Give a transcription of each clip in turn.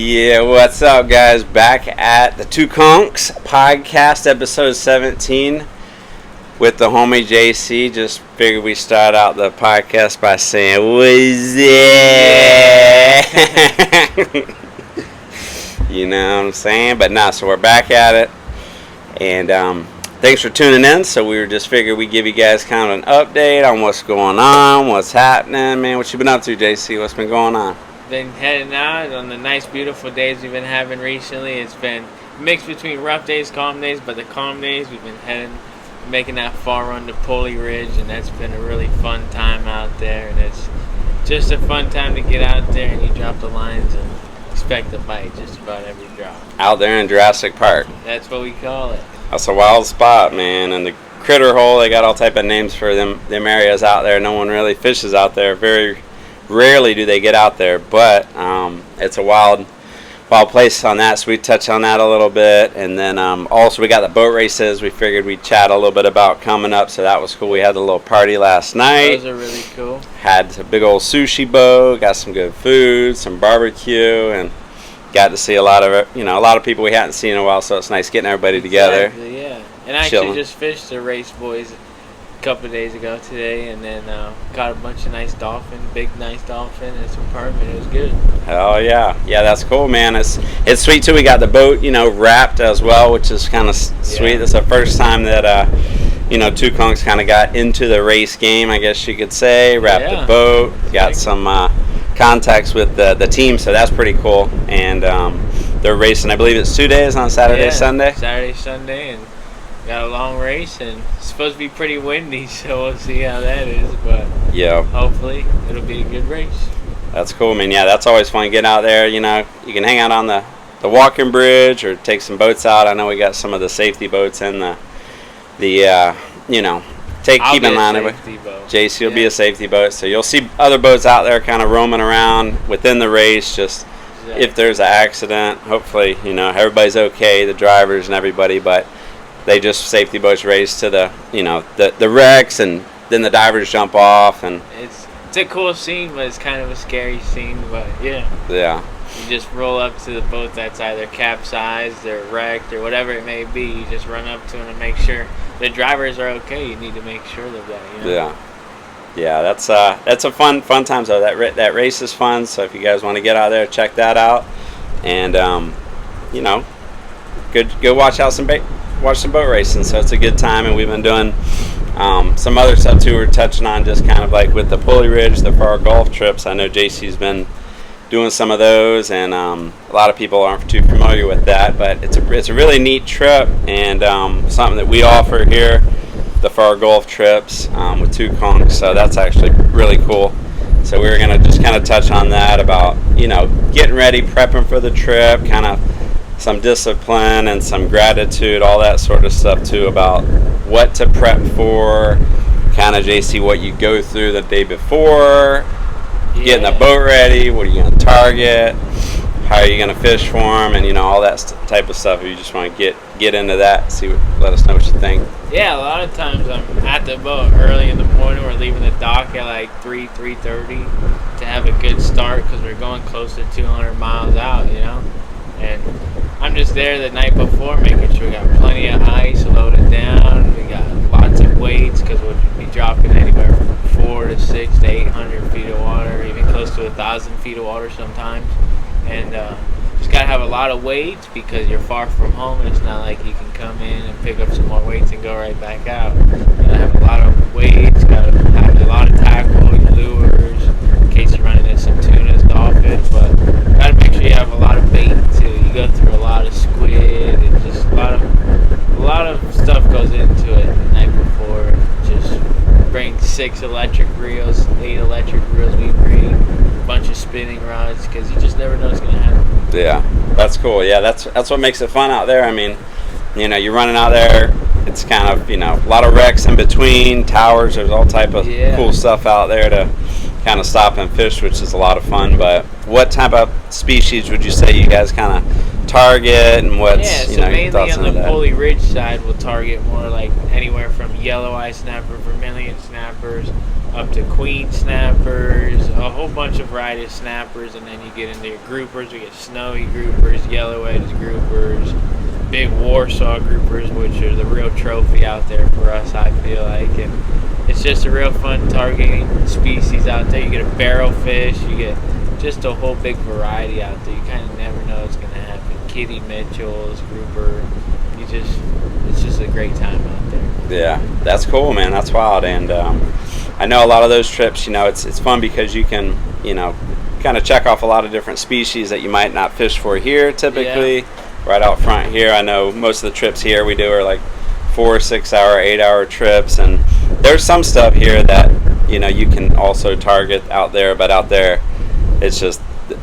Yeah, what's up, guys? Back at the Conchs Podcast S1 E17 with the homie JC. Just figured we start out the podcast by saying, "What's up?" You know what I'm saying? But nah, so we're back at it, and thanks for tuning in. So we were just figured we'd give you guys kind of an update on what's going on, what's happening, man. What you been up to, JC? What's been going on? Been heading out on the nice, beautiful days we've been having recently. It's been mixed between rough days, calm days, but the calm days we've been making that far run to Pulley Ridge, and that's been a really fun time out there. And it's just a fun time to get out there and you drop the lines and expect a bite just about every drop. Out there in Jurassic Park. That's what we call it. That's a wild spot, man. And the critter hole, they got all type of names for them areas out there. No one really fishes out there. Very rarely do they get out there, but it's a wild place on that, so we touch on that a little bit. And then also we got the boat races we figured we'd chat a little bit about coming up, so that was cool. We had a little party last night. Those are really cool. Had a big old sushi boat, got some good food, some barbecue, and got to see a lot of people we hadn't seen in a while, so it's nice getting everybody together. Exactly, yeah. And I actually just fished the Race Boys couple of days ago today, and then caught a bunch of nice dolphin, big nice dolphin, and some permit. It was good. Oh yeah, that's cool, man. It's sweet too. We got the boat wrapped as well, which is kind of sweet. It's the first time that two Conchs kind of got into the race game, I guess you could say. Wrapped the boat, got some contacts with the team, so that's pretty cool. And they're racing, I believe it's 2 days, on Saturday, Sunday. Saturday, Sunday, and got a long race, and it's supposed to be pretty windy, so we'll see how that is, but hopefully it'll be a good race. That's cool, man. Yeah, that's always fun. Get out there, you can hang out on the walking bridge or take some boats out. I know we got some of the safety boats in keep in line of it. JC will be a safety boat, so you'll see other boats out there kind of roaming around within the race, just if there's an accident. Hopefully, everybody's okay, the drivers and everybody, but they just safety boats race to the wrecks, and then the divers jump off, and it's a cool scene, but it's kind of a scary scene. But you just roll up to the boat that's either capsized or wrecked or whatever it may be. You just run up to them and make sure the drivers are okay. You need to make sure of that. That's a fun time. So that race is fun. So if you guys want to get out there, check that out, and go watch some boat racing. So it's a good time, and we've been doing some other stuff too. We're touching on just kind of like with the Pulley Ridge, the far golf trips. I know JC's been doing some of those, and a lot of people aren't too familiar with that, but it's a really neat trip, and something that we offer here, the far golf trips with two Conchs. So that's actually really cool. So we were gonna just kind of touch on that about getting ready, prepping for the trip, kind of some discipline and some gratitude, all that sort of stuff too, about what to prep for, kind of JC, what you go through the day before, getting the boat ready, what are you going to target, how are you going to fish for them, and all that type of stuff. If you just want to get into that, let us know what you think. Yeah, a lot of times I'm at the boat early in the morning. We're leaving the dock at like 3:30 to have a good start, because we're going close to 200 miles out, and I'm just there the night before, making sure we got plenty of ice loaded down. We got lots of weights, because we'll be dropping anywhere from 400 to 600 to 800 feet of water, even close to 1,000 feet of water sometimes. And just gotta have a lot of weights, because you're far from home, and it's not like you can come in and pick up some more weights and go right back out. You gotta have a lot of weights, gotta have a lot of tackle, your lures, in case you're running into some tunas, dolphins, but gotta make sure you have a lot of bait too. You go through a lot of squid, and just a lot of stuff goes into it the night before. Just bring 6 electric reels, 8 electric reels we bring, a bunch of spinning rods, because you just never know what's gonna happen. Yeah, that's cool. Yeah, that's what makes it fun out there. I mean, you're running out there. It's kind of a lot of wrecks in between, towers. There's all type of cool stuff out there to kind of stop and fish, which is a lot of fun. But what type of species would you say you guys kind of target, and what's so mainly on the Pulley Ridge side, we'll target more like anywhere from yellow eye snapper, vermilion snappers, up to queen snappers, a whole bunch of variety of snappers, and then you get into your groupers. We get snowy groupers, yellow edge groupers, big Warsaw groupers, which are the real trophy out there for us, I feel like. And it's just a real fun targeting species out there. You get a barrel fish, you get just a whole big variety out there. You kind of never know what's going to happen. Kitty Mitchell's grouper, it's just a great time out there. Yeah, that's cool, man. That's wild. And I know a lot of those trips, it's fun because you can, kind of check off a lot of different species that you might not fish for here typically. Yeah. Right out front here, I know most of the trips here we do are like 4, 6 hour, 8 hour trips, and there's some stuff here that you can also target out there, but out there it's just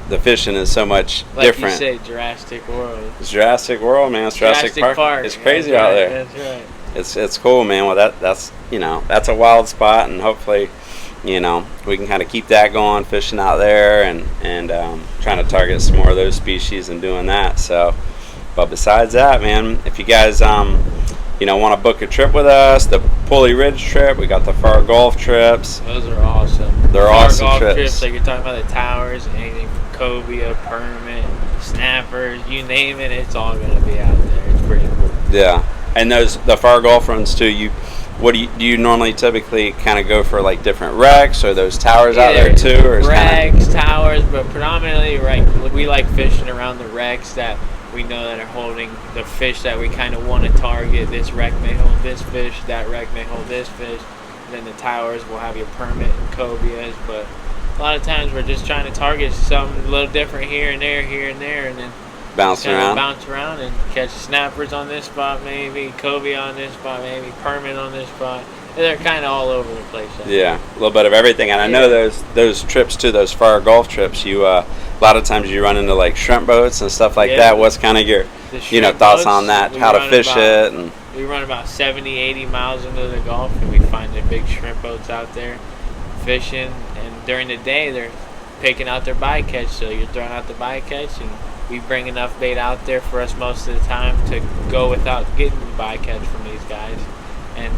the fishing is so much different. Like you say, Jurassic World. It's Jurassic World, man. It's Jurassic Park. It's crazy out there. That's right. It's cool, man. Well, that's that's a wild spot, and hopefully, we can kind of keep that going, fishing out there, and trying to target some more of those species and doing that. So, but besides that, man, if you guys want to book a trip with us, the Pulley Ridge trip, we got the Far Gulf trips. Those are awesome. They're awesome Far Gulf trips. Like you're talking about the towers, anything from cobia, permit, snappers, you name it, it's all going to be out there. It's pretty cool. Yeah. And the Far Gulf runs too. Do you normally typically kind of go for like different wrecks or those towers out there too, or wrecks, towers, but predominantly we like fishing around the wrecks that we know that are holding the fish that we kind of want to target. This wreck may hold this fish, that wreck may hold this fish. And then the towers will have your permit and cobias, but a lot of times we're just trying to target something a little different here and there, and then bounce around and catch snappers on this spot, maybe cobia on this spot, maybe permit on this spot. They're kind of all over the place. Yeah, a little bit of everything. And I know those trips too, those Far Gulf trips, you a lot of times you run into like shrimp boats and stuff like that. What's kind of your thoughts on that, how to fish it? And we run about 70, 80 miles into the Gulf, and we find the big shrimp boats out there fishing. And during the day, they're picking out their bycatch, so you're throwing out the bycatch, and we bring enough bait out there for us most of the time to go without getting the bycatch from these guys. And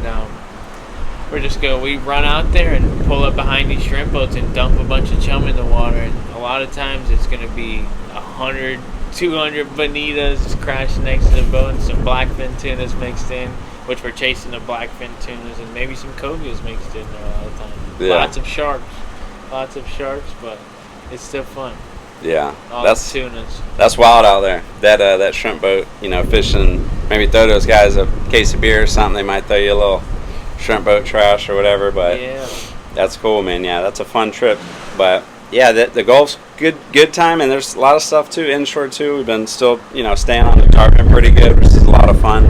we run out there and pull up behind these shrimp boats and dump a bunch of chum in the water. And a lot of times it's going to be 100, 200 bonitas crashing next to the boat, and some blackfin tunas mixed in, which we're chasing the blackfin tunas, and maybe some cobias mixed in there a lot of times. Yeah. Lots of sharks, but it's still fun. Yeah, that's tunas. That's wild out there. That shrimp boat, fishing. Maybe throw those guys a case of beer or something. They might throw you a little shrimp boat trash or whatever. But that's cool, man. Yeah, that's a fun trip. But yeah, the Gulf's good time, and there's a lot of stuff too inshore too. We've been still staying on the tarpon pretty good, which is a lot of fun.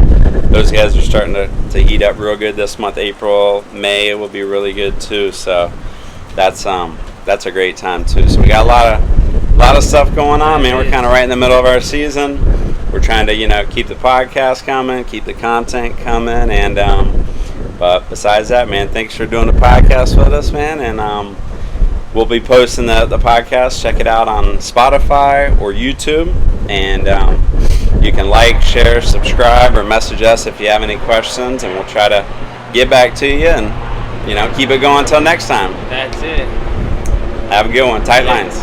Those guys are starting to heat up real good this month. April, May will be really good too. So that's a great time too. So we got a lot of stuff going on, man. We're kind of right in the middle of our season. We're trying to keep the podcast coming, keep the content coming, and but besides that, man, thanks for doing the podcast with us, man. And we'll be posting the podcast. Check it out on Spotify or YouTube, and you can like, share, subscribe, or message us if you have any questions, and we'll try to get back to you and keep it going until next time. That's it. Have a good one. Tight lines.